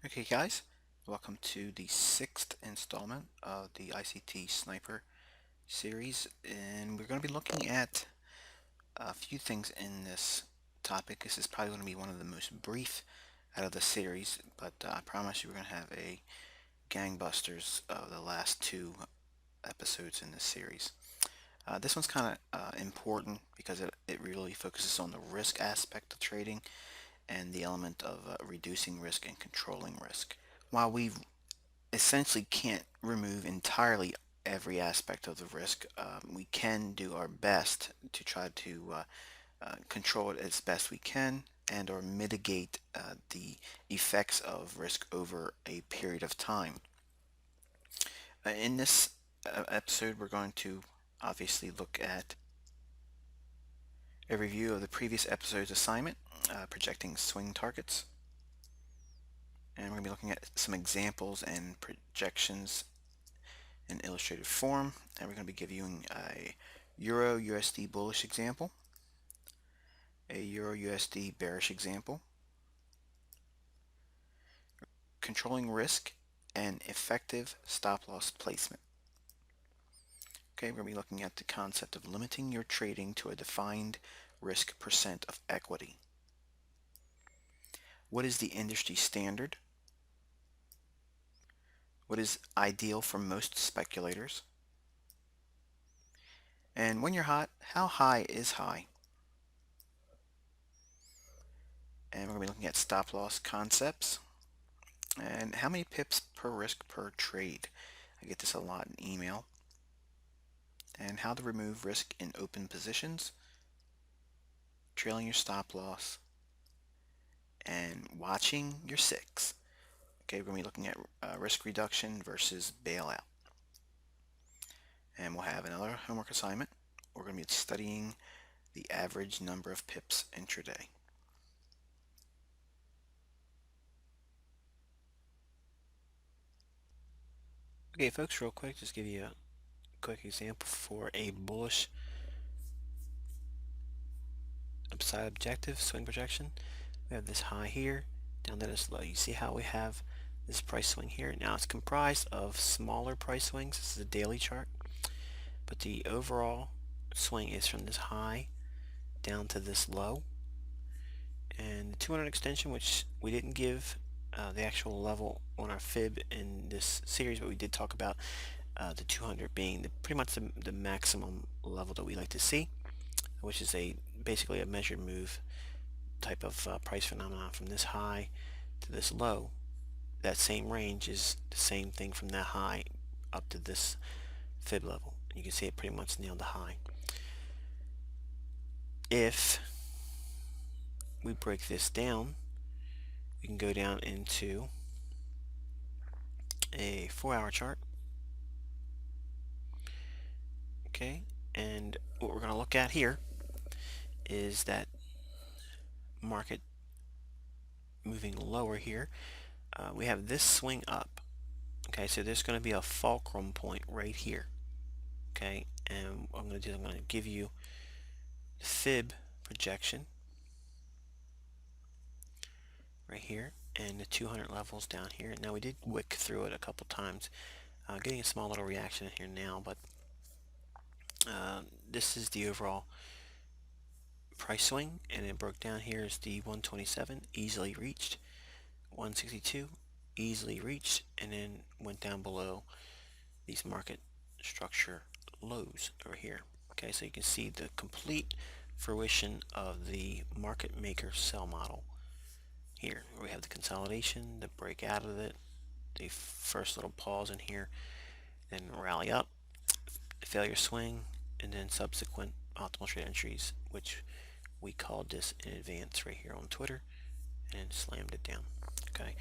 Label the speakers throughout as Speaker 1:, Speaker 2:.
Speaker 1: Okay guys, welcome to the sixth installment of the ICT Sniper series, and we're going to be looking at a few things in this topic. This is probably going to be one of the most brief out of the series, but I promise you we're going to have a gangbusters of the last two episodes in this series. This one's kind of important because it really focuses on the risk aspect of trading and the element of reducing risk and controlling risk. While we essentially can't remove entirely every aspect of the risk, we can do our best to try to control it as best we can and or mitigate the effects of risk over a period of time. In this episode, we're going to obviously look at a review of the previous episode's assignment, projecting swing targets. And we're going to be looking at some examples and projections in illustrated form. And we're going to be giving a Euro USD bullish example, a Euro USD bearish example, controlling risk, and effective stop loss placement. Okay, we're going to be looking at the concept of limiting your trading to a defined risk percent of equity. What is the industry standard? What is ideal for most speculators? And when you're hot, how high is high? And we're going to be looking at stop loss concepts and how many pips per risk per trade. I get this a lot in email. And how to remove risk in open positions, trailing your stop loss, and watching your six. Okay, we're going to be looking at risk reduction versus bailout. And we'll have another homework assignment. We're going to be studying the average number of pips intraday. Okay, folks, real quick, just give you a quick example for a bullish upside objective swing projection. We have this high here, down to this low. You see how we have this price swing here? Now it's comprised of smaller price swings. This is a daily chart, but the overall swing is from this high down to this low. And the 200 extension, which we didn't give the actual level on our fib in this series, but we did talk about the 200 being pretty much the maximum level that we like to see, which is basically a measured move type of price phenomenon from this high to this low. That same range is the same thing from that high up to this fib level. You can see it pretty much nailed the high. If we break this down, we can go down into a 4-hour chart. Okay, and what we're going to look at here is that market moving lower here. We have this swing up. Okay, so there's going to be a fulcrum point right here. Okay, and what I'm going to do is I'm going to give you the fib projection right here and the 200 levels down here. Now we did wick through it a couple times, getting a small little reaction in here now, but this is the overall price swing, and it broke down here is the 127 easily reached, 162 easily reached, and then went down below these market structure lows over here. Okay, so you can see the complete fruition of the market maker sell model here. We have the consolidation, the break out of it, the first little pause in here, then rally up, failure swing, and then subsequent optimal trade entries, which we called this in advance right here on Twitter, and slammed it down. Okay,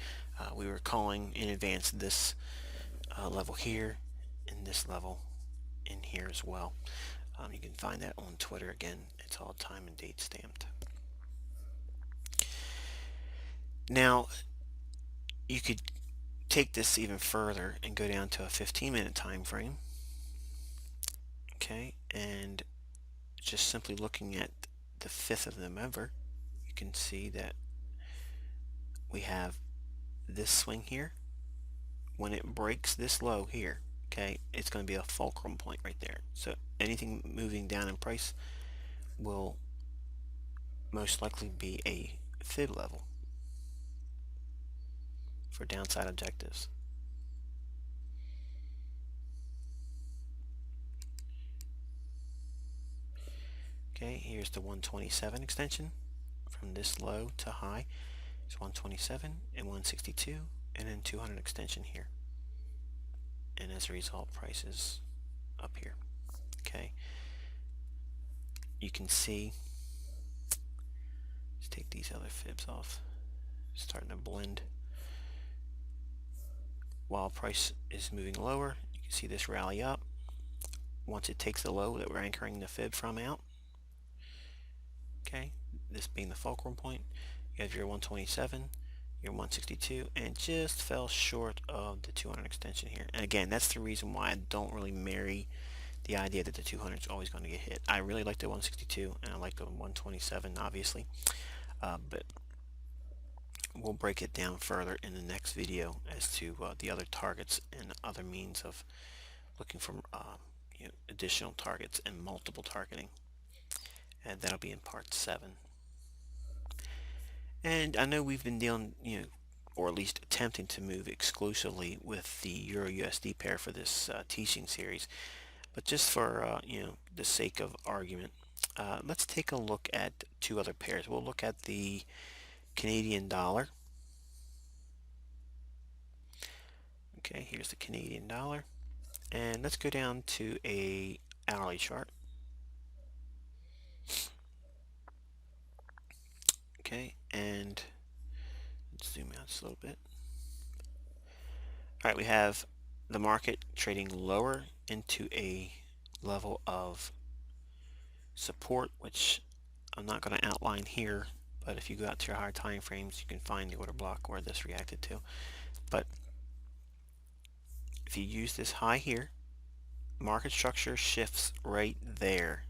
Speaker 1: we were calling in advance this level here and this level in here as well. You can find that on Twitter. Again, it's all time and date stamped. Now you could take this even further and go down to a 15-minute time frame. Okay, and just simply looking at the 5th of November, you can see that we have this swing here, when it breaks this low here, okay, it's going to be a fulcrum point right there. So anything moving down in price will most likely be a fib level for downside objectives. Okay, here's the 127 extension from this low to high. It's 127 and 162, and then 200 extension here. And as a result, price is up here. Okay, you can see, let's take these other fibs off, starting to blend. While price is moving lower, you can see this rally up. Once it takes the low that we're anchoring the fib from out, okay, this being the fulcrum point, you have your 127, your 162, and just fell short of the 200 extension here. And again, that's the reason why I don't really marry the idea that the 200 is always going to get hit. I really like the 162 and I like the 127, obviously, but we'll break it down further in the next video as to the other targets and other means of looking for additional targets and multiple targeting, and that'll be in part 7. And I know we've been dealing, or at least attempting to move exclusively with the Euro USD pair for this teaching series, but just for the sake of argument, let's take a look at 2 other pairs. We'll look at the Canadian dollar. Okay, here's the Canadian dollar, and let's go down to a hourly chart. Okay, and let's zoom out just a little bit. All right, we have the market trading lower into a level of support, which I'm not going to outline here, but if you go out to your higher time frames, you can find the order block where this reacted to. But if you use this high here, market structure shifts right there.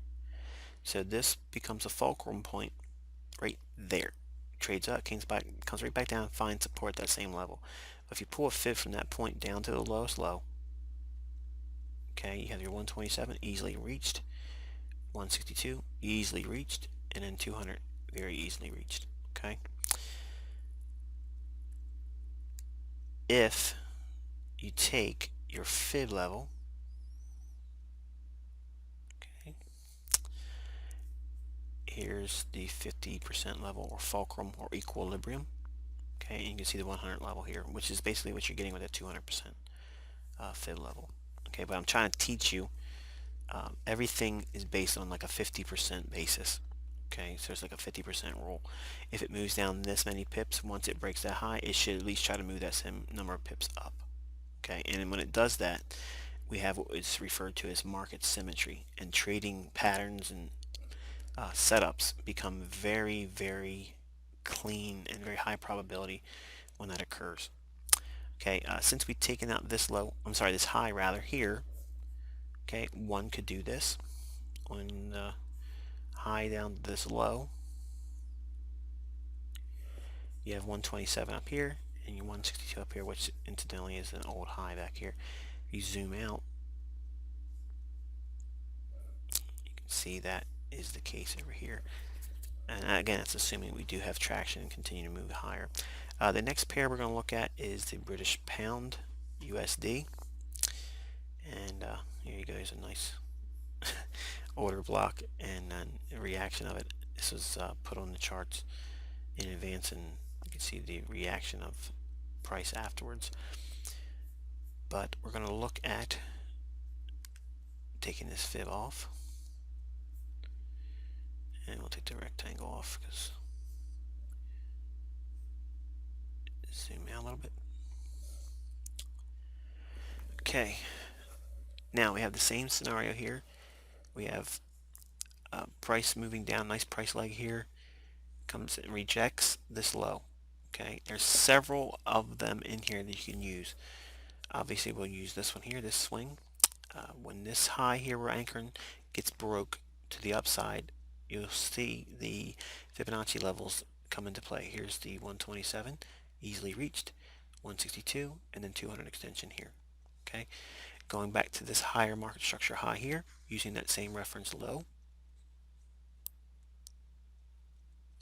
Speaker 1: So this becomes a fulcrum point right there. Trades up, comes right back down, finds support at that same level. If you pull a fib from that point down to the lowest low, okay, you have your 127 easily reached, 162 easily reached, and then 200 very easily reached. Okay, if you take your fib level, okay, here's the 50% level, or fulcrum, or equilibrium. Okay, and you can see the 100 level here, which is basically what you're getting with a 200% fib level. Okay, but I'm trying to teach you everything is based on like a 50% basis. Okay, so there's like a 50% rule. If it moves down this many pips, once it breaks that high, it should at least try to move that same number of pips up. Okay, and when it does that, we have what is referred to as market symmetry, and trading patterns and setups become very, very clean and very high probability when that occurs. Okay, since we've taken out this this high rather here, okay, one could do this on the high down to this low. You have 127 up here and your 162 up here, which incidentally is an old high back here. If you zoom out, you can see that is the case over here. And again, that's assuming we do have traction and continue to move higher. The next pair we're going to look at is the British Pound USD. And here you go, there's a nice order block and a reaction of it. This was put on the charts in advance, and you can see the reaction of price afterwards. But we're going to look at taking this fib off, and we'll take the rectangle off because zoom out a little bit. Okay, now we have the same scenario here. We have price moving down, nice price leg here, comes and rejects this low. Okay, there's several of them in here that you can use. Obviously we'll use this one here, this swing. When this high here we're anchoring gets broke to the upside, you'll see the Fibonacci levels come into play. Here's the 127 easily reached, 162, and then 200 extension here. Okay, going back to this higher market structure high here, using that same reference low.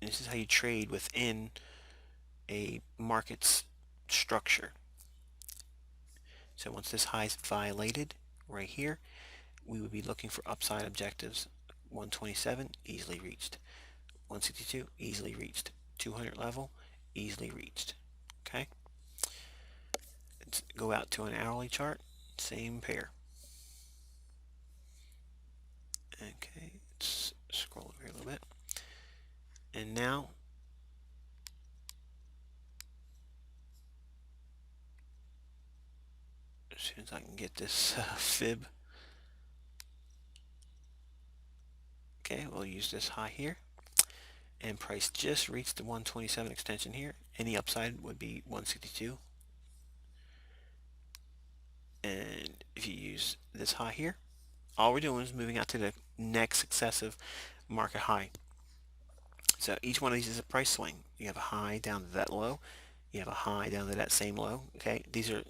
Speaker 1: And this is how you trade within a market's structure. So once this high is violated right here, we would be looking for upside objectives. 127 easily reached, 162 easily reached, 200 level easily reached. Okay, let's go out to an hourly chart, same pair. Okay, let's scroll over here a little bit, and now as soon as I can get this fib. Okay, we'll use this high here, and price just reached the 127 extension here. Any upside would be 162. And if you use this high here, all we're doing is moving out to the next successive market high. So each one of these is a price swing. You have a high down to that low. You have a high down to that same low. Okay, these are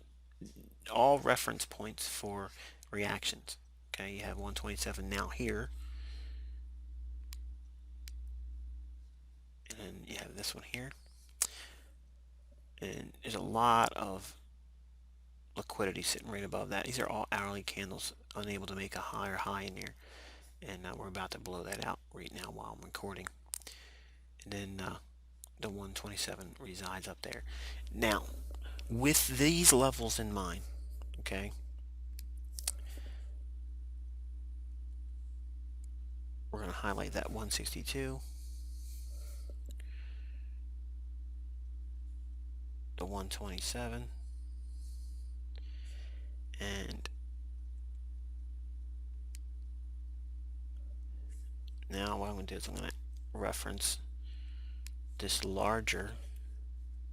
Speaker 1: all reference points for reactions. Okay, you have 127 now here, and then you have this one here, and there's a lot of liquidity sitting right above that. These are all hourly candles, unable to make a higher high in there, and we're about to blow that out right now while I'm recording. And then the 127 resides up there. Now, with these levels in mind, okay, we're going to highlight that 162, the 127, and now what I'm going to do is I'm going to reference this larger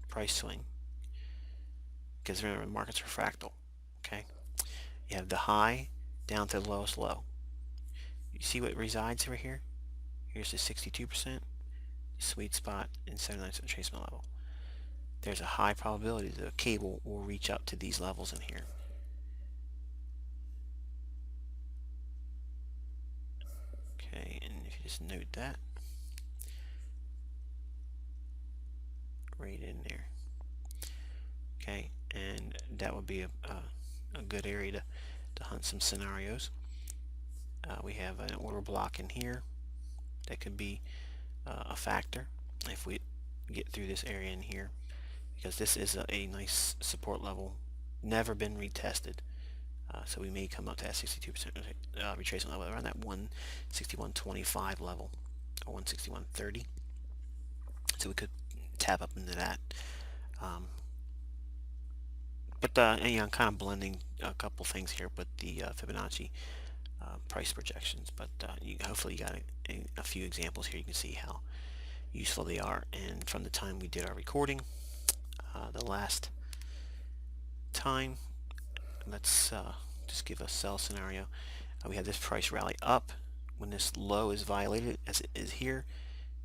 Speaker 1: price swing, because remember, markets are fractal. Okay, you have the high down to the lowest low. You see what resides over here? Here's the 62%, sweet spot, and 79% retracement level. There's a high probability that the cable will reach up to these levels in here. Okay, and if you just note that right in there. Okay, and that would be a good area to hunt some scenarios. We have an order block in here that could be a factor if we get through this area in here, because this is a nice support level, never been retested. So we may come up to that 62% retracement level around that 161.25 level, or 161.30. So we could tap up into that. But I'm kind of blending a couple things here with the Fibonacci price projections. But hopefully you got a few examples here. You can see how useful they are. And from the time we did our recording, the last time, let's just give a sell scenario. We had this price rally up. When this low is violated, as it is here,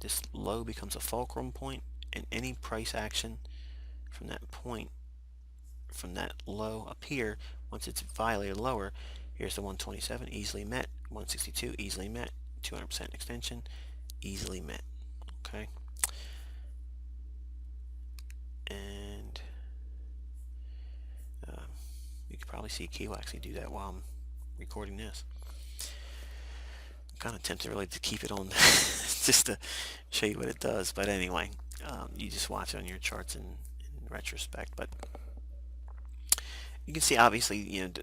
Speaker 1: this low becomes a fulcrum point, and any price action from that point, from that low up here, once it's violated lower, here's the 127 easily met, 162 easily met, 200% extension easily met. Okay, and you can probably see Key will actually do that while I'm recording this. I'm kind of tempted really to keep it on just to show you what it does, but anyway, you just watch it on your charts in retrospect. But you can see, obviously,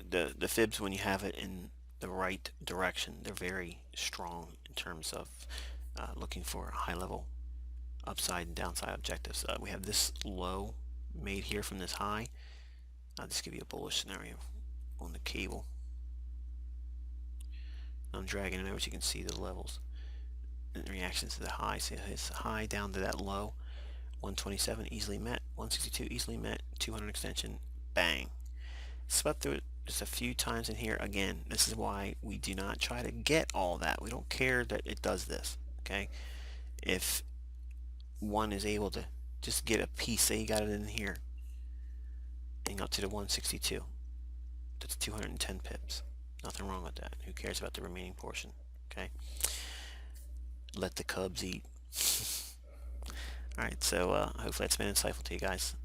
Speaker 1: the fibs, when you have it in the right direction, they're very strong in terms of looking for high level upside and downside objectives. We have this low made here from this high. I'll just give you a bullish scenario on the cable. I'm dragging it over so you can see the levels and reactions to the high. So it's high down to that low. 127 easily met, 162 easily met, 200 extension, bang. Swept through it just a few times in here. Again, this is why we do not try to get all that. We don't care that it does this. Okay, if one is able to just get a piece, say you got it in here, and up to the 162. That's 210 pips. Nothing wrong with that. Who cares about the remaining portion? Okay. Let the Cubs eat. All right. So hopefully that's been insightful to you guys.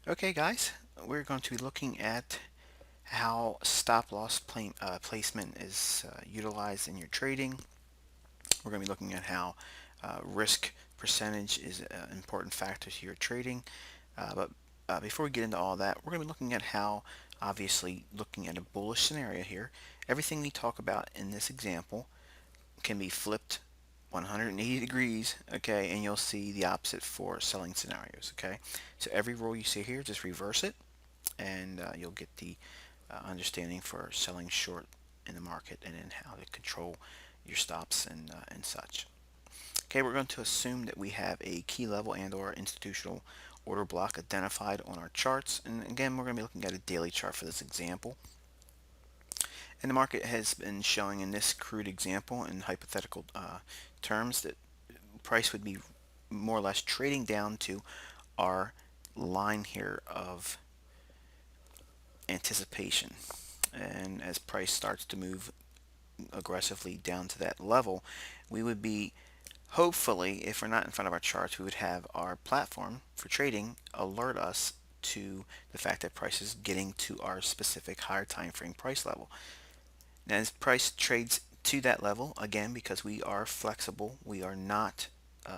Speaker 1: Okay, guys, we're going to be looking at how stop loss placement is utilized in your trading. We're going to be looking at how risk percentage is an important factor to your trading. But before we get into all that, we're going to be looking at how, obviously, looking at a bullish scenario here, everything we talk about in this example can be flipped 180 degrees, okay, and you'll see the opposite for selling scenarios, okay. So every rule you see here, just reverse it, and you'll get the understanding for selling short in the market and then how to control your stops and such. Okay, we're going to assume that we have a key level and or institutional order block identified on our charts. And again, we're going to be looking at a daily chart for this example. And the market has been showing in this crude example in hypothetical terms that price would be more or less trading down to our line here of anticipation. And as price starts to move aggressively down to that level, we would be hopefully, if we're not in front of our charts, we would have our platform for trading alert us to the fact that price is getting to our specific higher time frame price level. Now, as price trades to that level, again, because we are flexible, we are not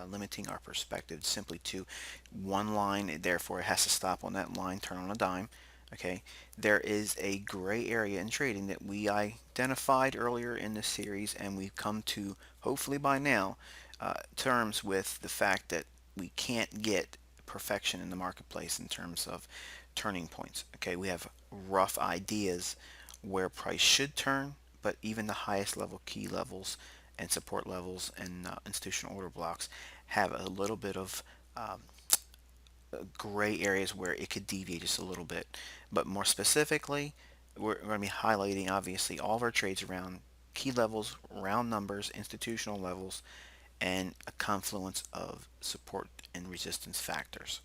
Speaker 1: limiting our perspective simply to one line, therefore it has to stop on that line, turn on a dime. Okay, there is a gray area in trading that we identified earlier in this series, and we've come to, hopefully by now, terms with the fact that we can't get perfection in the marketplace in terms of turning points. Okay, we have rough ideas where price should turn, but even the highest level key levels and support levels and institutional order blocks have a little bit of gray areas where it could deviate just a little bit. But more specifically, we're going to be highlighting obviously all of our trades around key levels, round numbers, institutional levels, and a confluence of support and resistance factors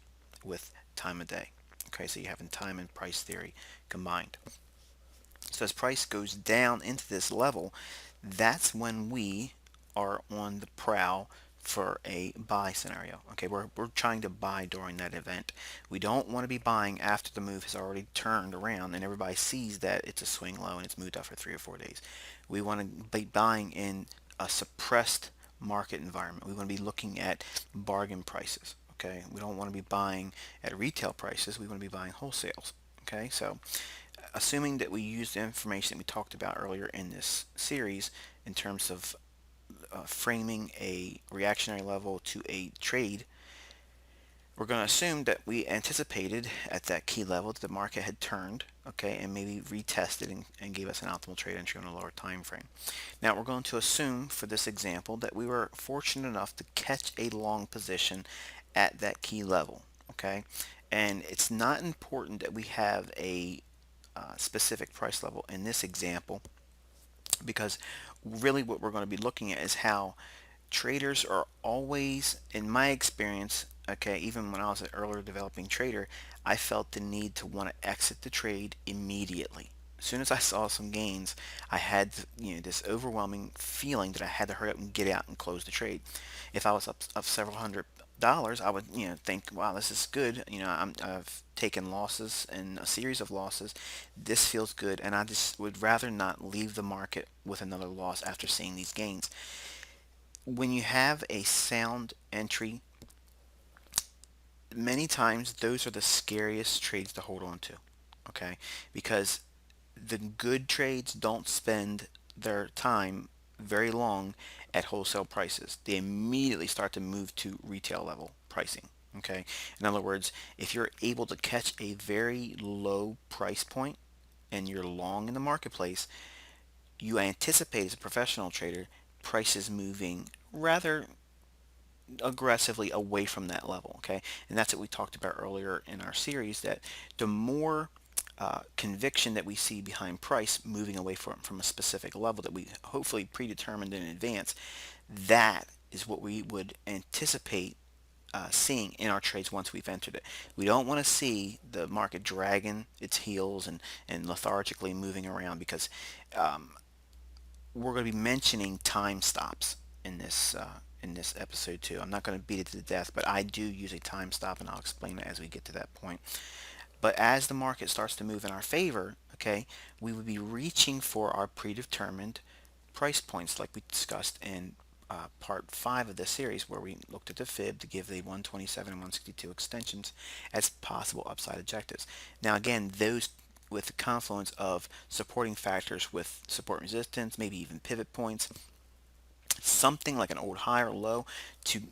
Speaker 1: with time of day. Okay, so you have in time and price theory combined. So as price goes down into this level, that's when we are on the prowl for a buy scenario. Okay, we're trying to buy during that event. We don't want to be buying after the move has already turned around and everybody sees that it's a swing low and it's moved up for 3 or 4 days. We want to be buying in a suppressed market environment. We want to be looking at bargain prices. Okay, we don't want to be buying at retail prices. We want to be buying wholesales. Okay, so assuming that we use the information we talked about earlier in this series in terms of framing a reactionary level to a trade, we're going to assume that we anticipated at that key level that the market had turned, okay, and maybe retested and gave us an optimal trade entry on a lower time frame. Now we're going to assume for this example that we were fortunate enough to catch a long position at that key level, okay, and it's not important that we have a specific price level in this example, because really what we're going to be looking at is how traders are always, in my experience, okay, even when I was an earlier developing trader, I felt the need to want to exit the trade immediately. As soon as I saw some gains, I had, this overwhelming feeling that I had to hurry up and get out and close the trade. If I was up several $100, I would, think, wow, this is good. I've taken losses and a series of losses. This feels good, and I just would rather not leave the market with another loss after seeing these gains. When you have a sound entry, many times those are the scariest trades to hold on to, okay? Because the good trades don't spend their time very long at wholesale prices. They immediately start to move to retail level pricing, okay? In other words, if you're able to catch a very low price point and you're long in the marketplace, you anticipate as a professional trader prices moving rather aggressively away from that level, okay? And that's what we talked about earlier in our series, that the more conviction that we see behind price moving away from a specific level that we hopefully predetermined in advance, that is what we would anticipate seeing in our trades once we've entered it. We don't want to see the market dragging its heels and lethargically moving around, because um, we're going to be mentioning time stops in this episode too. I'm not going to beat it to death, but I do use a time stop, and I'll explain it as we get to that point. But as the market starts to move in our favor, okay, we would be reaching for our predetermined price points like we discussed in part 5 of this series, where we looked at the fib to give the 127 and 162 extensions as possible upside objectives. Now again, those with the confluence of supporting factors with support resistance, maybe even pivot points, something like an old high or low to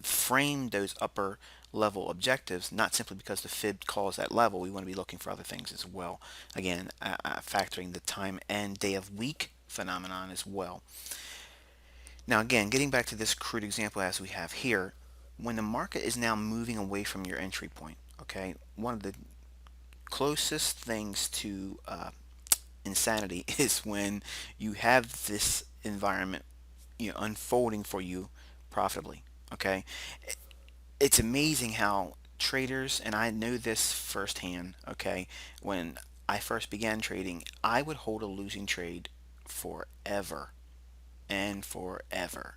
Speaker 1: frame those upper level objectives, not simply because the fib calls that level. We want to be looking for other things as well. Again, factoring the time and day of week phenomenon as well. Now again, getting back to this crude example as we have here, when the market is now moving away from your entry point, okay, one of the closest things to insanity is when you have this environment, unfolding for you profitably. Okay, it's amazing how traders, and I know this firsthand. Okay, when I first began trading, I would hold a losing trade forever and forever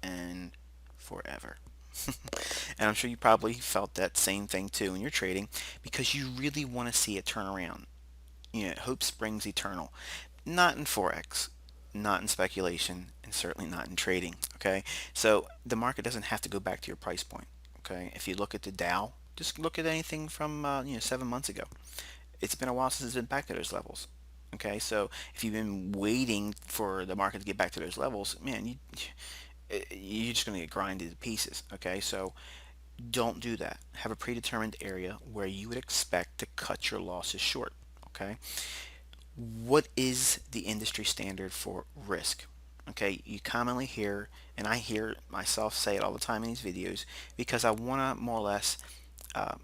Speaker 1: and forever. And I'm sure you probably felt that same thing too when you're trading, because you really want to see it turn around. Hope springs eternal. Not in Forex, not in speculation, and certainly not in trading. Okay, so the market doesn't have to go back to your price point. Okay, if you look at the Dow, just look at anything from 7 months ago. It's been a while since it's been back to those levels. Okay, so if you've been waiting for the market to get back to those levels, man, you're just going to get grinded to pieces. Okay, so don't do that. Have a predetermined area where you would expect to cut your losses short. Okay, what is the industry standard for risk? Okay, you commonly hear, and I hear myself say it all the time in these videos, because I want to more or less uh,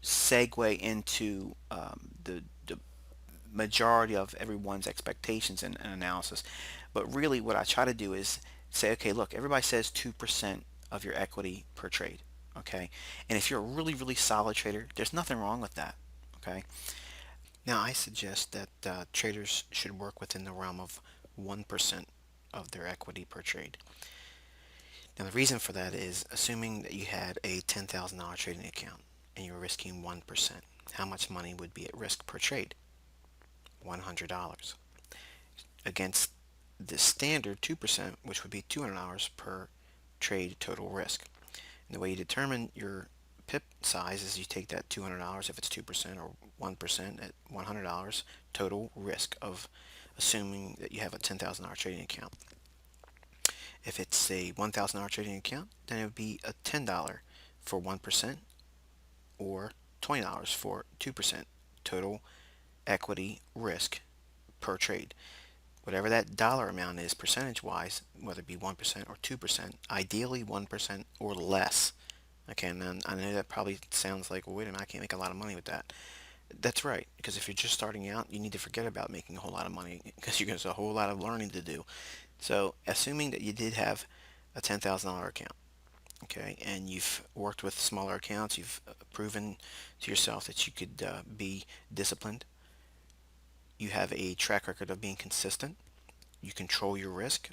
Speaker 1: segue into the majority of everyone's expectations and analysis. But really, what I try to do is say, okay, look, everybody says 2% of your equity per trade. Okay, and if you're a really, really solid trader, there's nothing wrong with that. Okay, now, I suggest that traders should work within the realm of 1% of their equity per trade. Now, the reason for that is, assuming that you had a $10,000 trading account and you were risking 1%, how much money would be at risk per trade? $100. Against the standard 2%, which would be $200 per trade total risk. And the way you determine your pip size is you take that $200 if it's 2%, or 1% at $100 total risk of, assuming that you have a $10,000 trading account. If it's a $1,000 trading account, then it would be a $10 for 1%, or $20 for 2% total equity risk per trade. Whatever that dollar amount is percentage wise, whether it be 1% or 2%, ideally 1% or less. Okay, and I know that probably sounds like, well, wait a minute, I can't make a lot of money with that. That's right, because if you're just starting out, you need to forget about making a whole lot of money, because there's a whole lot of learning to do. So, assuming that you did have a $10,000 account, okay, and you've worked with smaller accounts, you've proven to yourself that you could be disciplined, you have a track record of being consistent, you control your risk,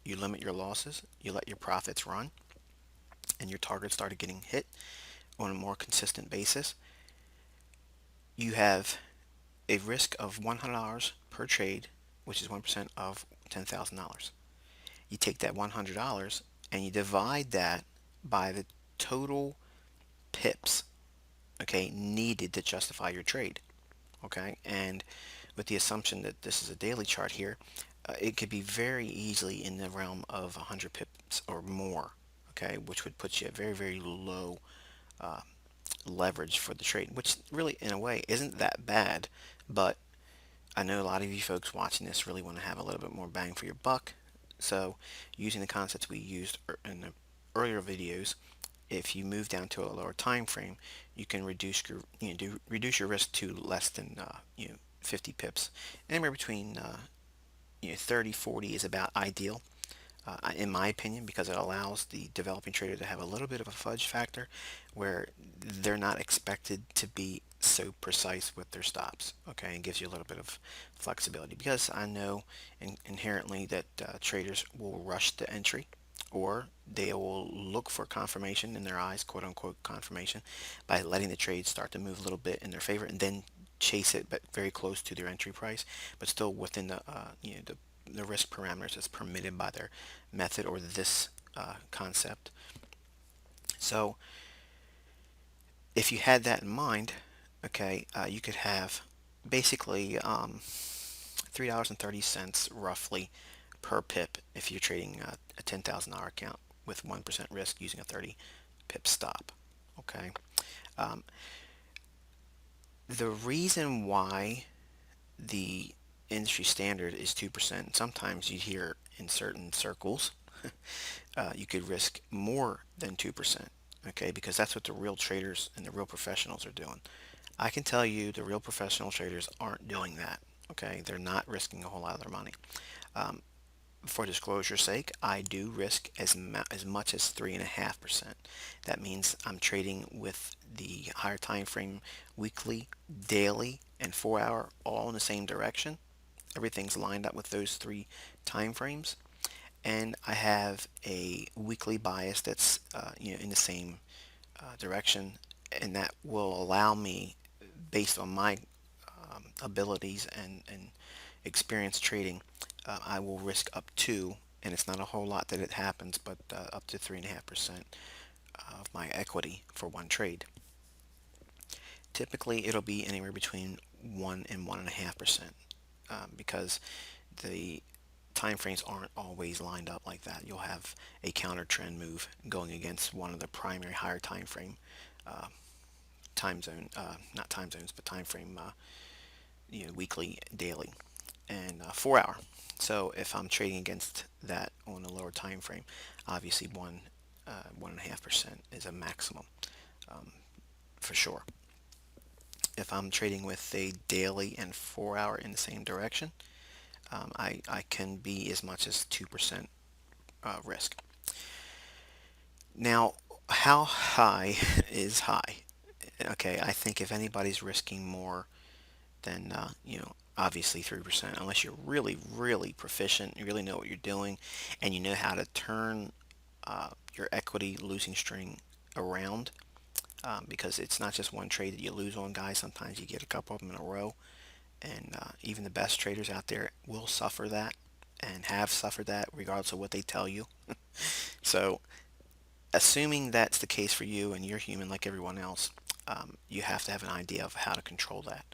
Speaker 1: you limit your losses, you let your profits run, and your targets started getting hit on a more consistent basis, you have a risk of $100 per trade, which is 1% of $10,000. You take that $100 and you divide that by the total pips, okay, needed to justify your trade. Okay, and with the assumption that this is a daily chart here, it could be very easily in the realm of 100 pips or more. Okay, which would put you at very, very low uh, leverage for the trade, which really, in a way, isn't that bad. But I know a lot of you folks watching this really want to have a little bit more bang for your buck. So, using the concepts we used in the earlier videos, if you move down to a lower time frame, you can reduce your reduce your risk to less than 50 pips. Anywhere between 30, 40 is about ideal. in my opinion, because it allows the developing trader to have a little bit of a fudge factor where they're not expected to be so precise with their stops. Okay, and gives you a little bit of flexibility, because I know inherently that traders will rush the entry, or they will look for confirmation in their eyes, quote unquote confirmation, by letting the trade start to move a little bit in their favor, and then chase it, but very close to their entry price, but still within the the risk parameters that's permitted by their method or this concept. So if you had that in mind, okay, you could have basically $3.30 roughly per pip if you're trading a $10,000 account with 1% risk using a 30 pip stop. Okay. Um, the reason why the industry standard is 2%, sometimes you hear in certain circles, you could risk more than 2%, okay, because that's what the real traders and the real professionals are doing. I can tell you the real professional traders aren't doing that, okay? They're not risking a whole lot of their money. Um, for disclosure's sake, I do risk as much as 3.5%. That means I'm trading with the higher time frame, weekly, daily, and 4 hour all in the same direction. Everything's lined up with those three time frames, and I have a weekly bias that's in the same direction, and that will allow me, based on my abilities and experience trading, I will risk up to, and it's not a whole lot that it happens, but up to 3.5% of my equity for one trade. Typically, it'll be anywhere between 1 and 1.5%, because the time frames aren't always lined up like that. You'll have a counter trend move going against one of the primary higher time frame uh, time zone, not time zones, but time frame, weekly, daily, and 4 hour. So if I'm trading against that on a lower time frame, obviously 1.5% is a maximum, um, for sure. If I'm trading with a daily and 4 hour in the same direction, I can be as much as 2% risk. Now, how high is high? Okay, I think if anybody's risking more than obviously 3%, unless you're really, really proficient, you really know what you're doing, and you know how to turn your equity losing string around, because it's not just one trade that you lose on, guys. Sometimes you get a couple of them in a row, and even the best traders out there will suffer that and have suffered that regardless of what they tell you. So assuming that's the case for you and you're human like everyone else, you have to have an idea of how to control that.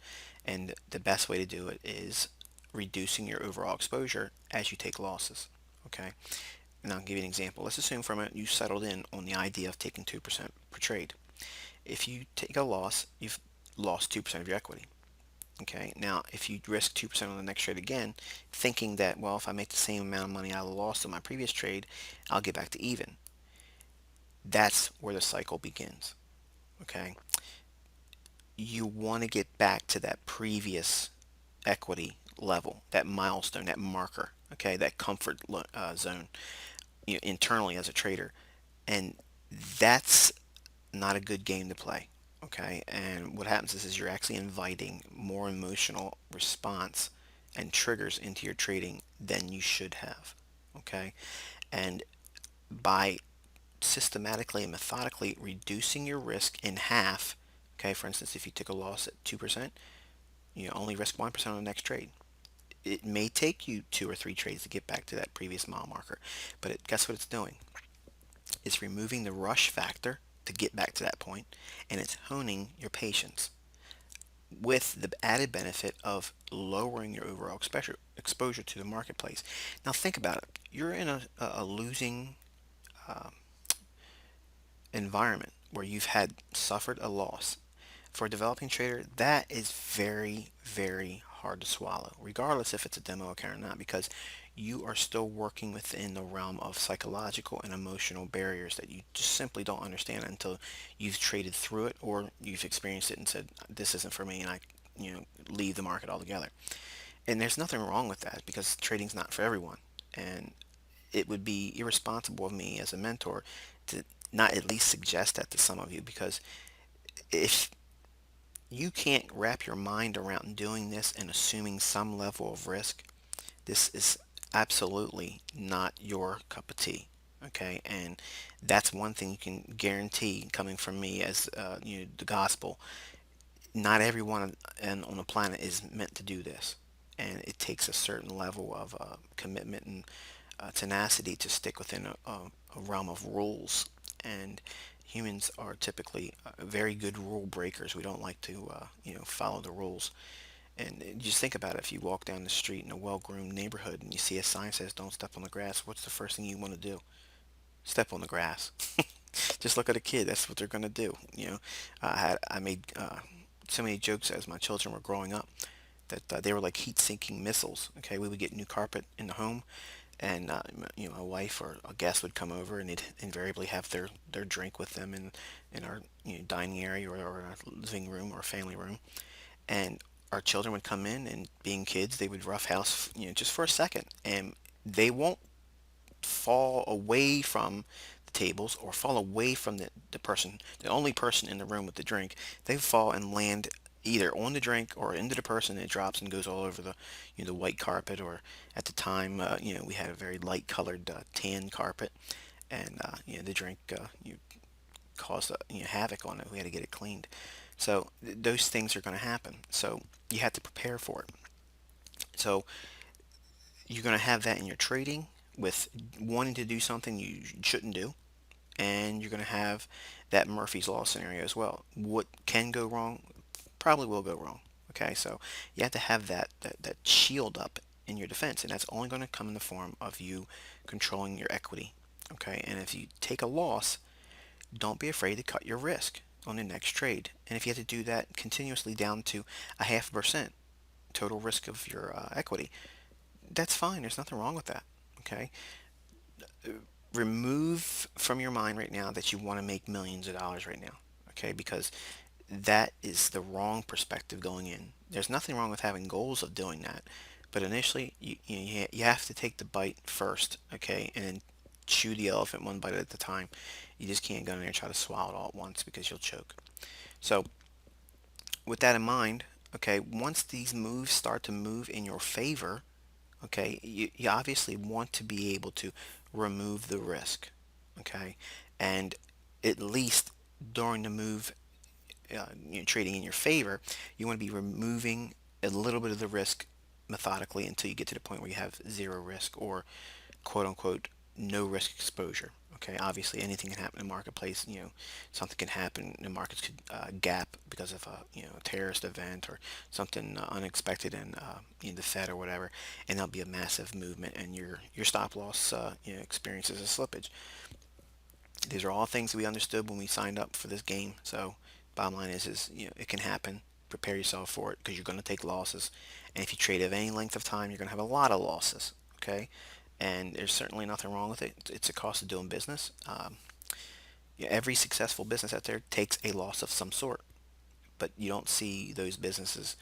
Speaker 1: And the best way to do it is reducing your overall exposure as you take losses. Okay. And I'll give you an example. Let's assume for a minute you settled in on the idea of taking 2% per trade. If you take a loss, you've lost 2% of your equity. Okay. Now, if you risk 2% on the next trade again, thinking that, well, if I make the same amount of money I lost on my previous trade, I'll get back to even. That's where the cycle begins. Okay. You want to get back to that previous equity level, that milestone, that marker, okay, that comfort zone, internally as a trader. And that's not a good game to play. Okay. And what happens is you're actually inviting more emotional response and triggers into your trading than you should have. Okay. And by systematically and methodically reducing your risk in half. Okay, for instance, if you took a loss at 2%, you only risk 1% on the next trade. It may take you two or three trades to get back to that previous mile marker, but guess what it's doing? It's removing the rush factor to get back to that point, and it's honing your patience with the added benefit of lowering your overall exposure to the marketplace. Now think about it. You're in a losing uh, environment where you've had suffered a loss. For a developing trader, that is very, very hard to swallow, regardless if it's a demo account or not, because you are still working within the realm of psychological and emotional barriers that you just simply don't understand until you've traded through it or you've experienced it and said, this isn't for me, and I leave the market altogether. And there's nothing wrong with that because trading's not for everyone. And it would be irresponsible of me as a mentor to not at least suggest that to some of you, because if you can't wrap your mind around doing this and assuming some level of risk, this is absolutely not your cup of tea. Okay, and that's one thing you can guarantee coming from me as the gospel. Not everyone on the planet is meant to do this, and it takes a certain level of commitment and tenacity to stick within a realm of rules. And humans are typically very good rule breakers. We don't like to follow the rules. And just think about it. If you walk down the street in a well-groomed neighborhood and you see a sign that says "Don't step on the grass," what's the first thing you want to do? Step on the grass. Just look at a kid. That's what they're gonna do. I made so many jokes as my children were growing up that they were like heat-sinking missiles. Okay, we would get new carpet in the home, and a wife or a guest would come over, and they'd invariably have their drink with them in our dining area or our living room or family room, and our children would come in, and being kids, they would roughhouse just for a second, and they won't fall away from the tables or fall away from the person, the only person in the room with the drink. They fall and land either on the drink or into the person, and it drops and goes all over the white carpet. Or at the time, we had a very light colored tan carpet, and the drink caused havoc on it. We had to get it cleaned. So those things are going to happen. So you have to prepare for it. So you're going to have that in your trading with wanting to do something you shouldn't do, and you're going to have that Murphy's Law scenario as well. What can go wrong probably will go wrong. Okay, so you have to have that shield up in your defense, and that's only going to come in the form of you controlling your equity. Okay, and if you take a loss, don't be afraid to cut your risk on the next trade. And if you have to do that continuously down to a 0.5% total risk of your equity, that's fine. There's nothing wrong with that. Okay, remove from your mind right now that you want to make millions of dollars right now. Okay, because that is the wrong perspective going in. There's nothing wrong with having goals of doing that, but initially you have to take the bite first. Okay, and then chew the elephant one bite at a time. You just can't go in there and try to swallow it all at once because you'll choke. So with that in mind, okay, once these moves start to move in your favor, okay, you obviously want to be able to remove the risk, okay, and at least during the move, trading in your favor, you want to be removing a little bit of the risk methodically until you get to the point where you have zero risk, or quote unquote no risk exposure. Okay, obviously anything can happen in the marketplace. Something can happen. The markets could gap because of a terrorist event or something unexpected in the Fed or whatever, and there'll be a massive movement, and your stop loss experiences a slippage. These are all things that we understood when we signed up for this game. So bottom line is it can happen. Prepare yourself for it because you're going to take losses, and if you trade at any length of time, you're going to have a lot of losses. Okay, and there's certainly nothing wrong with it. It's a cost of doing business. Yeah, every successful business out there takes a loss of some sort, but you don't see those businesses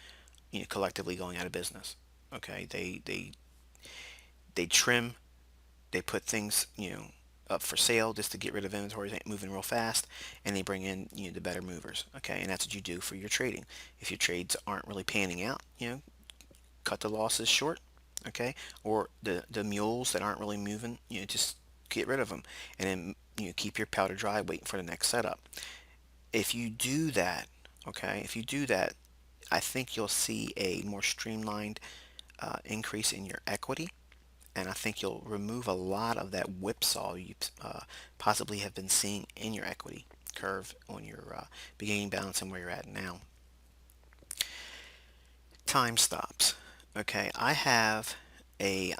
Speaker 1: collectively going out of business. Okay, they trim, they put things up for sale just to get rid of inventories ain't moving real fast, and they bring in the better movers. Okay, and that's what you do for your trading. If your trades aren't really panning out, cut the losses short. Okay, or the mules that aren't really moving, just get rid of them, and then keep your powder dry, waiting for the next setup. If you do that, okay, if you do that, I think you'll see a more streamlined increase in your equity, and I think you'll remove a lot of that whipsaw you possibly have been seeing in your equity curve on your beginning balance and where you're at now. Time stops. Okay, I have a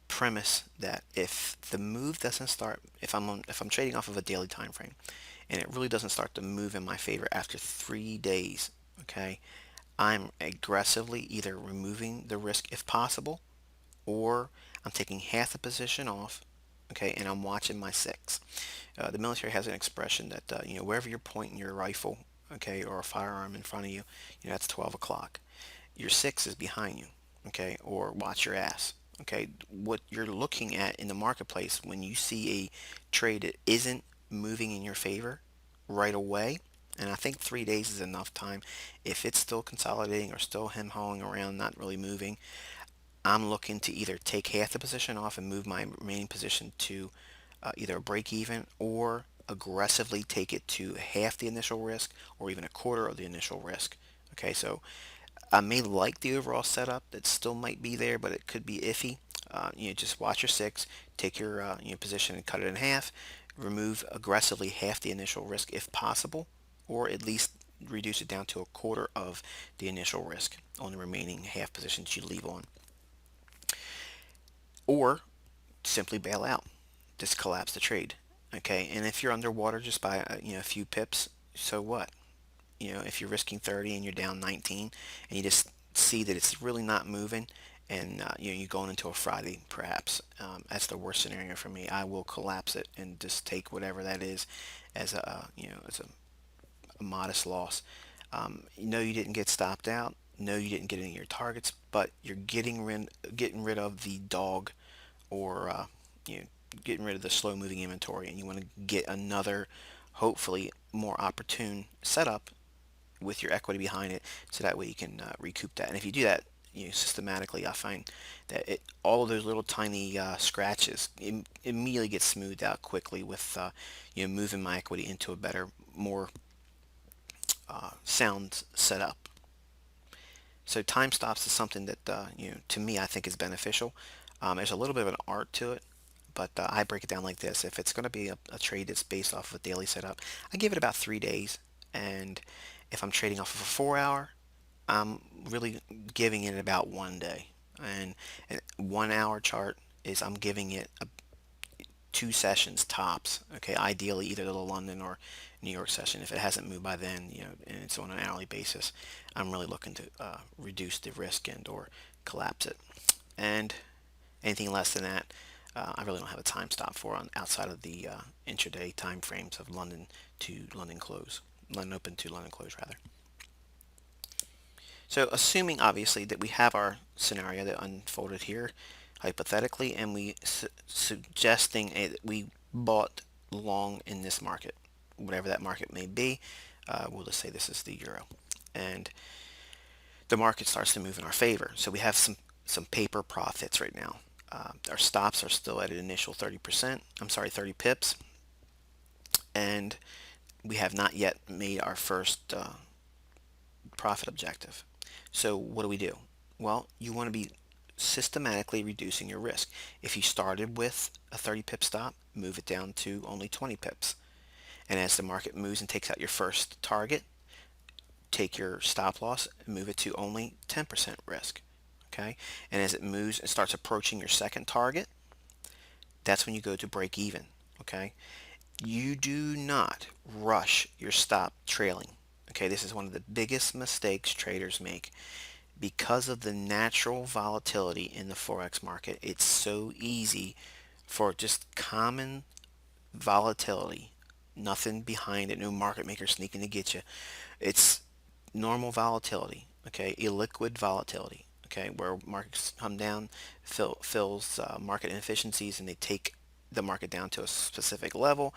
Speaker 1: premise that if the move doesn't start, if I'm trading off of a daily time frame, and it really doesn't start to move in my favor after 3 days, okay, I'm aggressively either removing the risk if possible, or I'm taking half the position off, okay, and I'm watching my six. The military has an expression that wherever you're pointing your rifle, okay, or a firearm in front of you, that's 12 o'clock. Your six is behind you, okay, or watch your ass, Okay, what you're looking at in the marketplace when you see a trade that isn't moving in your favor right away, and I think 3 days is enough time. If it's still consolidating or still hem hauling around, not really moving, I'm looking to either take half the position off and move my remaining position to either a break even, or aggressively take it to half the initial risk or even a quarter of the initial risk. Okay, so I may like the overall setup that still might be there, but it could be iffy. Just watch your six, take your position and cut it in half. Remove aggressively half the initial risk if possible, or at least reduce it down to a quarter of the initial risk on the remaining half positions you leave on. Or simply bail out, just collapse the trade. Okay, and if you're underwater just by a few pips, so what? If you're risking 30 and you're down 19, and you just see that it's really not moving, and you're going into a Friday perhaps, that's the worst scenario for me. I will collapse it and just take whatever that is as a modest loss. You didn't get stopped out. No, you didn't get any of your targets, but you're getting rid of the dog, or you know, getting rid of the slow moving inventory, and you want to get another, hopefully more opportune setup with your equity behind it, so that way you can recoup that. And if you do that, systematically, I find that all of those little tiny scratches immediately get smoothed out quickly with moving my equity into a better, more sound setup. So time stops is something that to me, I think is beneficial. There's a little bit of an art to it, but I break it down like this: if it's going to be a trade that's based off of a daily setup, I give it about 3 days. And if I'm trading off of a 4 hour, I'm really giving it about 1 day. And a 1 hour chart is, I'm giving it 2 sessions tops. Okay, ideally either the London or New York session. If it hasn't moved by then, and it's on an hourly basis, I'm really looking to reduce the risk and or collapse it. And anything less than that, I really don't have a time stop for on outside of the intraday time frames of London to London close, London open to London close rather. So assuming obviously that we have our scenario that unfolded here hypothetically, and we suggesting that we bought long in this market, whatever that market may be, we'll just say this is the euro, and the market starts to move in our favor. So we have some paper profits right now. Our stops are still at an initial 30%. I'm sorry, 30 pips, and we have not yet made our first profit objective. So what do we do? Well, you want to be systematically reducing your risk. If you started with a 30 pip stop, move it down to only 20 pips. And as the market moves and takes out your first target, take your stop loss and move it to only 10% risk. Okay? And as it moves and starts approaching your second target, that's when you go to break even. Okay? You do not rush your stop trailing. Okay, this is one of the biggest mistakes traders make. Because of the natural volatility in the Forex market, it's so easy for just common volatility, nothing behind it, no market maker sneaking to get you. It's normal volatility, okay, illiquid volatility, okay, where markets come down, fills market inefficiencies, and they take the market down to a specific level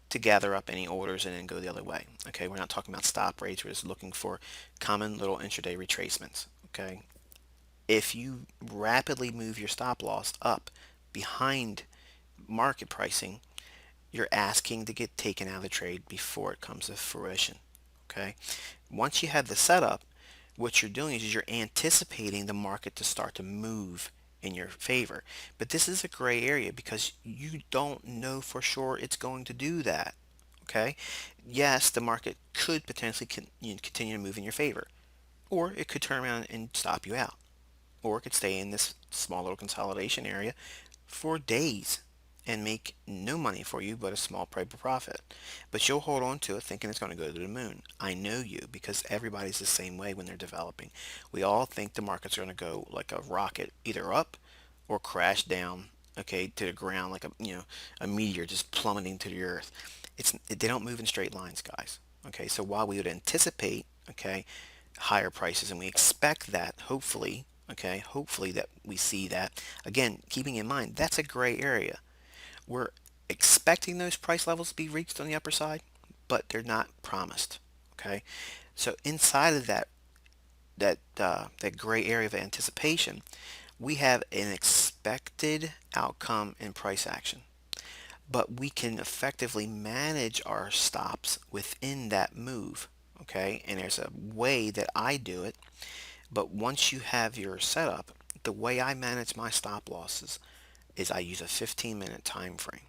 Speaker 1: to gather up any orders and then go the other way. Okay, we're not talking about stop rates, we're just looking for common little intraday retracements. Okay, if you rapidly move your stop loss up behind market pricing, you're asking to get taken out of the trade before it comes to fruition. Okay, once you have the setup, what you're doing is you're anticipating the market to start to move in your favor. But this is a gray area because you don't know for sure it's going to do that. Okay, yes, the market could potentially continue to move in your favor, or it could turn around and stop you out, or it could stay in this small little consolidation area for days and make no money for you but a small paper profit. But you'll hold on to it thinking it's going to go to the moon. I know you, because everybody's the same way when they're developing. We all think the market's going to go like a rocket, either up or crash down, okay, to the ground like a meteor just plummeting to the earth. They don't move in straight lines, guys. Okay, so while we would anticipate, okay, higher prices, and we expect that, hopefully, Okay, hopefully that we see that. Again, keeping in mind that's a gray area. We're expecting those price levels to be reached on the upper side, but they're not promised. Okay, so inside of that gray area of anticipation, we have an expected outcome in price action, but we can effectively manage our stops within that move. Okay, and there's a way that I do it, but once you have your setup, the way I manage my stop losses is I use a 15-minute time frame.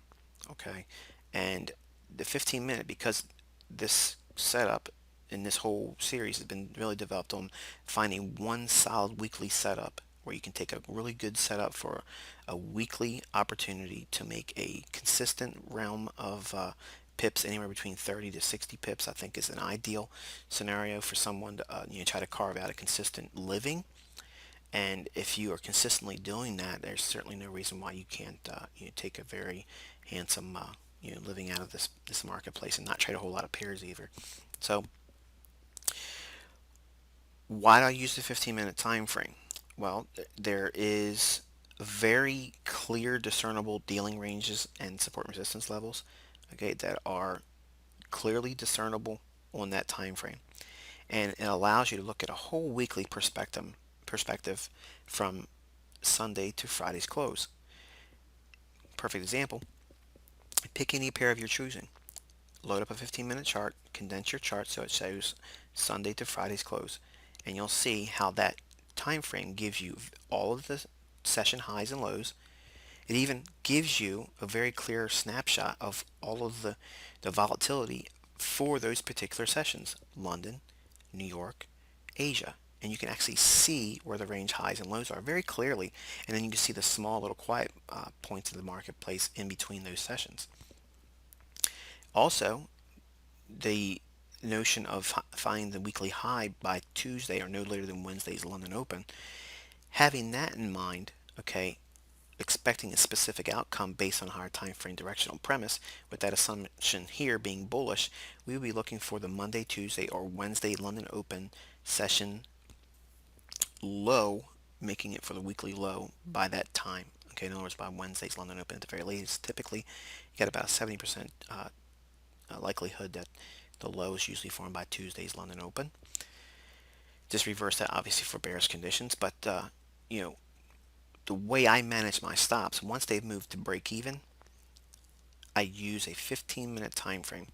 Speaker 1: Okay, and the 15-minute, because this setup in this whole series has been really developed on finding one solid weekly setup where you can take a really good setup for a weekly opportunity to make a consistent realm of pips, anywhere between 30 to 60 pips. I think is an ideal scenario for someone to try to carve out a consistent living. And if you are consistently doing that, there's certainly no reason why you can't take a very handsome living out of this marketplace and not trade a whole lot of pairs either. So why do I use the 15-minute time frame? Well, there is very clear discernible dealing ranges and support and resistance levels, okay, that are clearly discernible on that time frame, and it allows you to look at a whole weekly perspective from Sunday to Friday's close. Perfect example, pick any pair of your choosing. Load up a 15-minute chart, condense your chart so it shows Sunday to Friday's close, and you'll see how that time frame gives you all of the session highs and lows. It even gives you a very clear snapshot of all of the volatility for those particular sessions: London, New York, Asia. And you can actually see where the range highs and lows are very clearly. And then you can see the small little quiet points in the marketplace in between those sessions. Also, the notion of finding the weekly high by Tuesday or no later than Wednesday's London Open, having that in mind, okay, expecting a specific outcome based on a higher time frame directional premise, with that assumption here being bullish, we would be looking for the Monday, Tuesday, or Wednesday London Open session low, making it for the weekly low by that time. Okay, in other words, by Wednesday's London Open at the very latest. Typically, you get about a 70% likelihood that the low is usually formed by Tuesday's London Open. Just reverse that obviously for bearish conditions, but you know, the way I manage my stops, once they've moved to break even, I use a 15-minute time frame,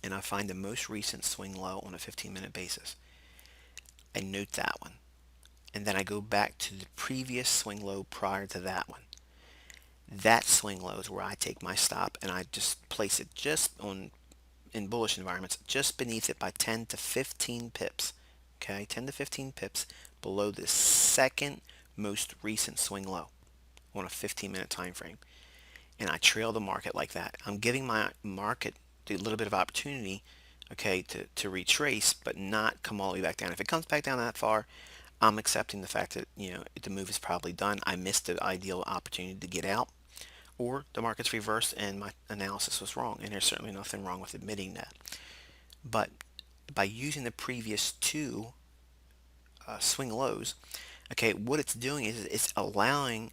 Speaker 1: and I find the most recent swing low on a 15-minute basis. I note that one, and then I go back to the previous swing low prior to that one. That swing low is where I take my stop, and I just place it just on, in bullish environments, just beneath it by 10 to 15 pips. Okay, 10 to 15 pips below the second most recent swing low on a 15-minute time frame. And I trail the market like that. I'm giving my market a little bit of opportunity, okay, to retrace, but not come all the way back down. If it comes back down that far, I'm accepting the fact that the move is probably done. I missed the ideal opportunity to get out, or the market's reversed and my analysis was wrong. And there's certainly nothing wrong with admitting that. But by using the previous two swing lows, okay, what it's doing is it's allowing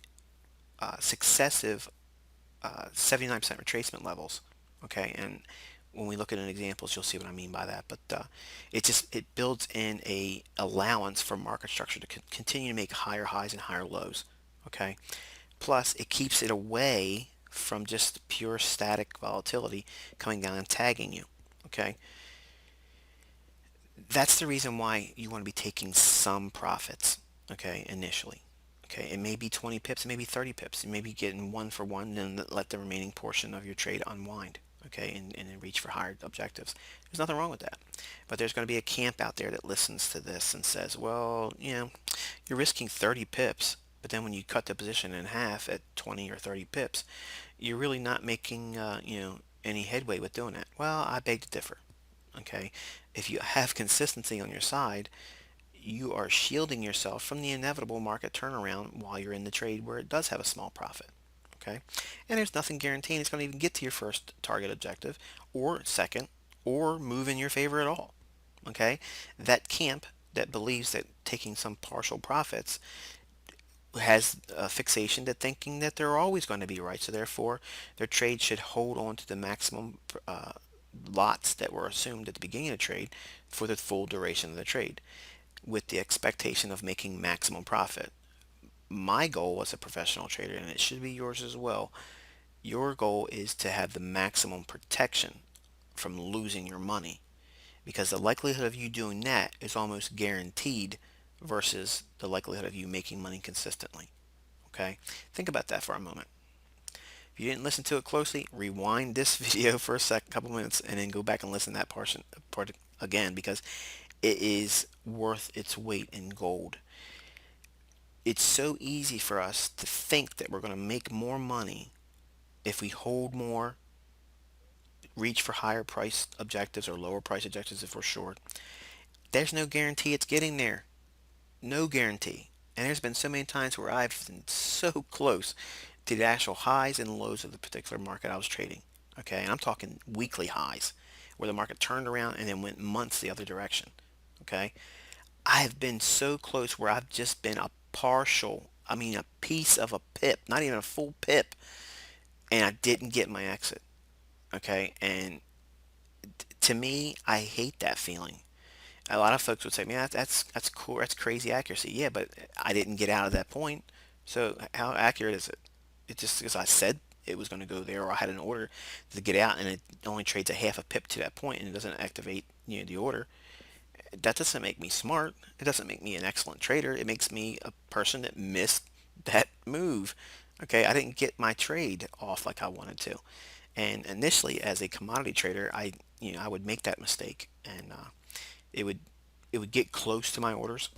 Speaker 1: successive 79% retracement levels. Okay, and when we look at an examples, you'll see what I mean by that. But it builds in a allowance for market structure to continue to make higher highs and higher lows. Okay, plus it keeps it away from just pure static volatility coming down and tagging you. Okay, that's the reason why you want to be taking some profits. Okay, initially. Okay, it may be 20 pips, it may be 30 pips. You may be getting one for one and then let the remaining portion of your trade unwind. Okay, and then reach for higher objectives. There's nothing wrong with that. But there's going to be a camp out there that listens to this and says, well, you're risking 30 pips, but then when you cut the position in half at 20 or 30 pips, you're really not making, any headway with doing that. Well, I beg to differ. Okay, if you have consistency on your side, you are shielding yourself from the inevitable market turnaround while you're in the trade where it does have a small profit. Okay, and there's nothing guaranteeing it's going to even get to your first target objective or second or move in your favor at all. Okay, that camp that believes that taking some partial profits has a fixation to thinking that they're always going to be right. So therefore, their trade should hold on to the maximum lots that were assumed at the beginning of the trade for the full duration of the trade, with the expectation of making maximum profit. My goal as a professional trader, and it should be yours as well, your goal is to have the maximum protection from losing your money, because the likelihood of you doing that is almost guaranteed versus the likelihood of you making money consistently. Okay? Think about that for a moment. If you didn't listen to it closely, rewind this video for a couple minutes, and then go back and listen to that part again, because it is worth its weight in gold. It's so easy for us to think that we're going to make more money if we hold more, reach for higher price objectives or lower price objectives if we're short. There's no guarantee it's getting there. No guarantee. And there's been so many times where I've been so close to the actual highs and lows of the particular market I was trading. Okay, and I'm talking weekly highs where the market turned around and then went months the other direction. Okay, I have been so close where I've just been a partial, I mean a piece of a pip, not even a full pip, and I didn't get my exit. Okay, and to me, I hate that feeling. A lot of folks would say, "Man, that's cool. That's crazy accuracy." Yeah, but I didn't get out of that point. So how accurate is it? It just because I said it was going to go there, or I had an order to get out, and it only trades a half a pip to that point, and it doesn't activate, the order. That doesn't make me smart. It doesn't make me an excellent trader. It makes me a person that missed that move. Okay, I didn't get my trade off like I wanted to. And initially, as a commodity trader, I would make that mistake, and it would it would get close to my orders.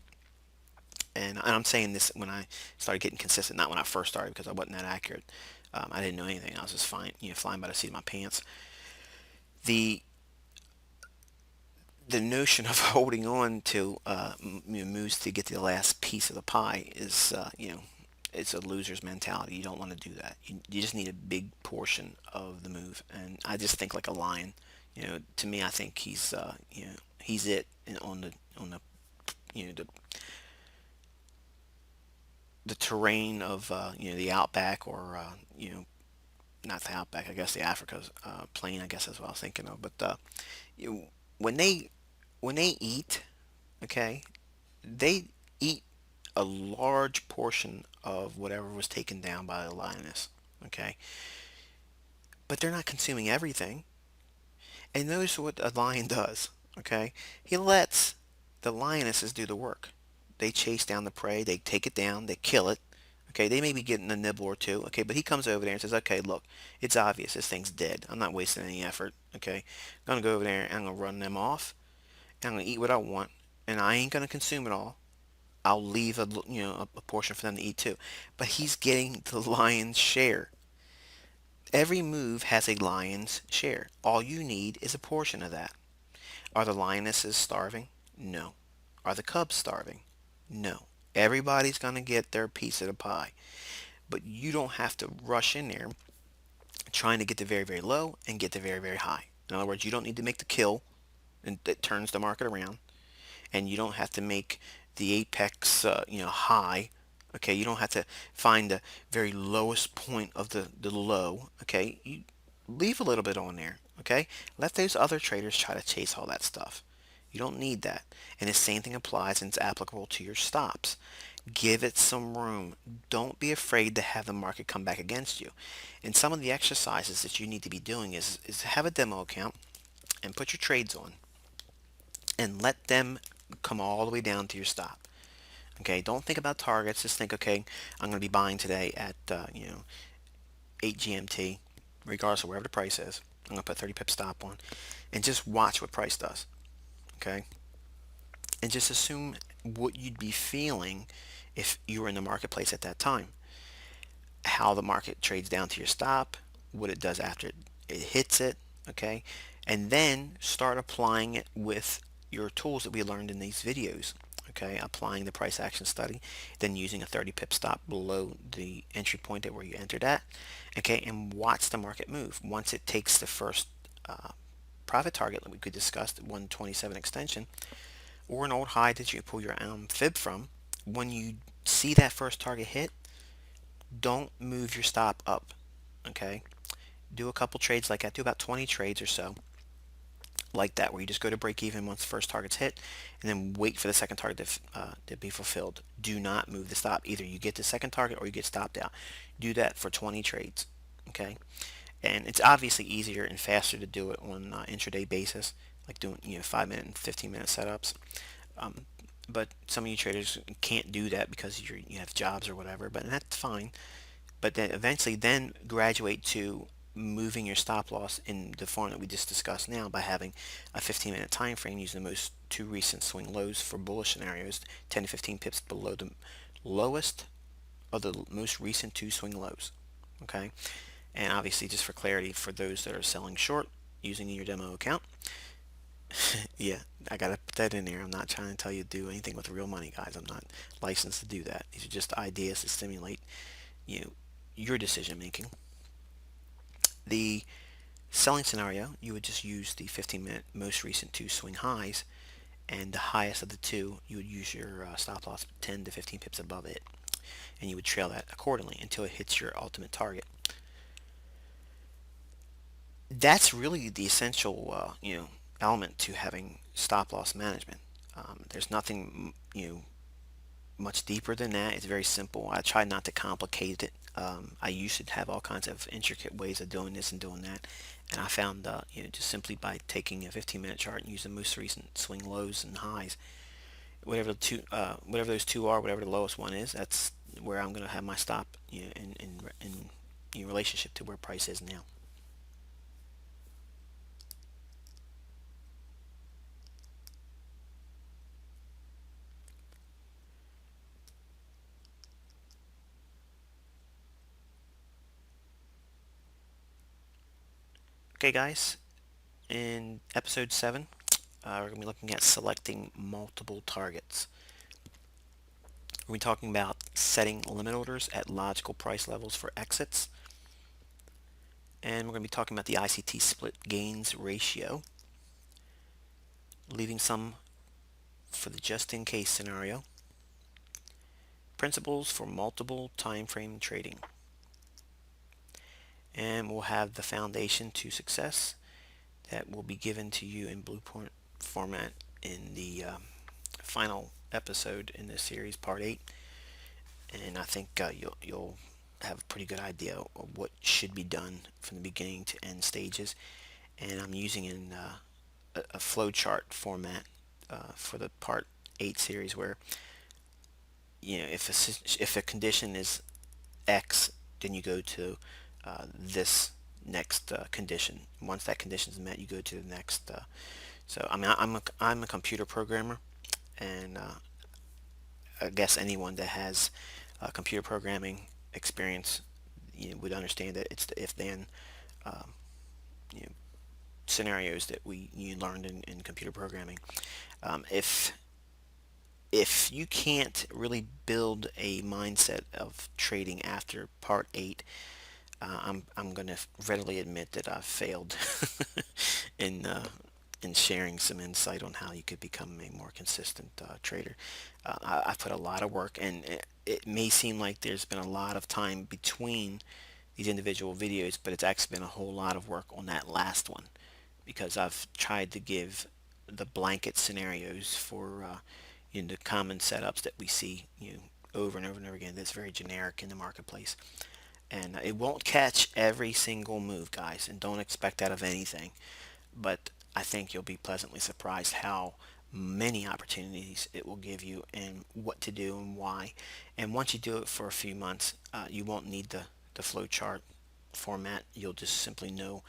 Speaker 1: And I'm saying this when I started getting consistent, not when I first started, because I wasn't that accurate. I didn't know anything. I was just fine, flying by the seat of my pants. The the notion of holding on to moves to get the last piece of the pie is, it's a loser's mentality. You don't want to do that. You just need a big portion of the move. And I just think like a lion. To me, I think he's it on the the terrain of the outback, or not the outback, I guess the Africa's plain, I guess that's what I was thinking of. But you, when they eat, okay, they eat a large portion of whatever was taken down by the lioness, okay, but they're not consuming everything. And notice what a lion does, okay? He lets the lionesses do the work. They chase down the prey, they take it down, they kill it. Okay, they may be getting a nibble or two, okay, but he comes over there and says, okay, look, it's obvious this thing's dead. I'm not wasting any effort, okay? I'm gonna go over there and I'm gonna run them off, and I'm gonna eat what I want, and I ain't gonna consume it all. I'll leave a portion for them to eat too. But he's getting the lion's share. Every move has a lion's share. All you need is a portion of that. Are the lionesses starving? No. Are the cubs starving? No. Everybody's going to get their piece of the pie. But you don't have to rush in there trying to get the very, very low and get the very, very high. In other words, you don't need to make the kill and that turns the market around. And you don't have to make the apex, high. Okay, you don't have to find the very lowest point of the low. Okay, you leave a little bit on there. Okay, let those other traders try to chase all that stuff. You don't need that. And the same thing applies and it's applicable to your stops. Give it some room. Don't be afraid to have the market come back against you. And some of the exercises that you need to be doing is have a demo account and put your trades on and let them come all the way down to your stop. Okay, don't think about targets. Just think, okay, I'm going to be buying today at 8 GMT, regardless of wherever the price is. I'm going to put 30 pip stop on, and just watch what price does. Okay, and just assume what you'd be feeling if you were in the marketplace at that time. How the market trades down to your stop, what it does after it hits it. Okay, and then start applying it with your tools that we learned in these videos. Okay, applying the price action study, then using a 30 pip stop below the entry point that where you entered at. Okay, and watch the market move. Once it takes the first profit target that we could discuss, the 127 extension, or an old high that you pull your fib from, when you see that first target hit, don't move your stop up. Okay, do a couple trades like that. Do about 20 trades or so like that, where you just go to break even once the first target's hit, and then wait for the second target to be fulfilled. Do not move the stop. Either you get the second target or you get stopped out. Do that for 20 trades. Okay, and it's obviously easier and faster to do it on an intraday basis, like doing 5-minute and 15-minute setups. Um, but some of you traders can't do that because you have jobs or whatever, but that's fine. But then eventually then graduate to moving your stop loss in the form that we just discussed now, by having a 15-minute time frame using the most two recent swing lows for bullish scenarios, 10 to 15 pips below the lowest of the most recent two swing lows. Okay, and obviously, just for clarity, for those that are selling short using your demo account, yeah, I gotta put that in there. I'm not trying to tell you to do anything with real money, guys. I'm not licensed to do that. These are just ideas to stimulate you know, your decision making. The selling scenario, you would just use the 15-minute most recent two swing highs, and the highest of the two, you would use your stop loss 10 to 15 pips above it, and you would trail that accordingly until it hits your ultimate target. That's really the essential, element to having stop loss management. There's nothing, much deeper than that. It's very simple. I try not to complicate it. I used to have all kinds of intricate ways of doing this and doing that, and I found, just simply by taking a 15-minute chart and using the most recent swing lows and highs, whatever those two are, whatever the lowest one is, that's where I'm going to have my stop, in relationship to where price is now. Okay, guys, in episode 7, we're going to be looking at selecting multiple targets. We're going to be talking about setting limit orders at logical price levels for exits. And we're going to be talking about the ICT split gains ratio, leaving some for the just-in-case scenario, principles for multiple time frame trading. And we'll have the foundation to success that will be given to you in blueprint format in the final episode in this series, part 8. And I think you'll have a pretty good idea of what should be done from the beginning to end stages. And I'm using in a flowchart format for the part 8 series, where if a condition is X, then you go to this next condition. Once that condition is met, you go to the next. So I mean, I'm a computer programmer, and I guess anyone that has computer programming experience, would understand that it's the if-then um, you know, scenarios that you learned in computer programming. If you can't really build a mindset of trading after part 8, I'm going to readily admit that I've failed in in sharing some insight on how you could become a more consistent trader. I've put a lot of work, and it may seem like there's been a lot of time between these individual videos, but it's actually been a whole lot of work on that last one, because I've tried to give the blanket scenarios for the common setups that we see over and over and over again, that's very generic in the marketplace. And it won't catch every single move, guys, and don't expect that of anything. But I think you'll be pleasantly surprised how many opportunities it will give you, and what to do and why. And once you do it for a few months, you won't need the flow chart format. You'll just simply know,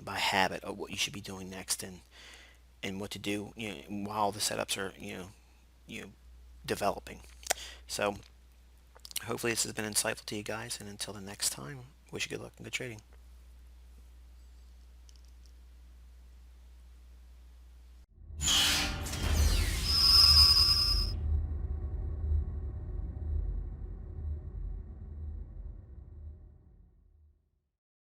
Speaker 1: by habit, of what you should be doing next, and what to do, while the setups are, developing. So hopefully this has been insightful to you guys, and until the next time, wish you good luck and good trading.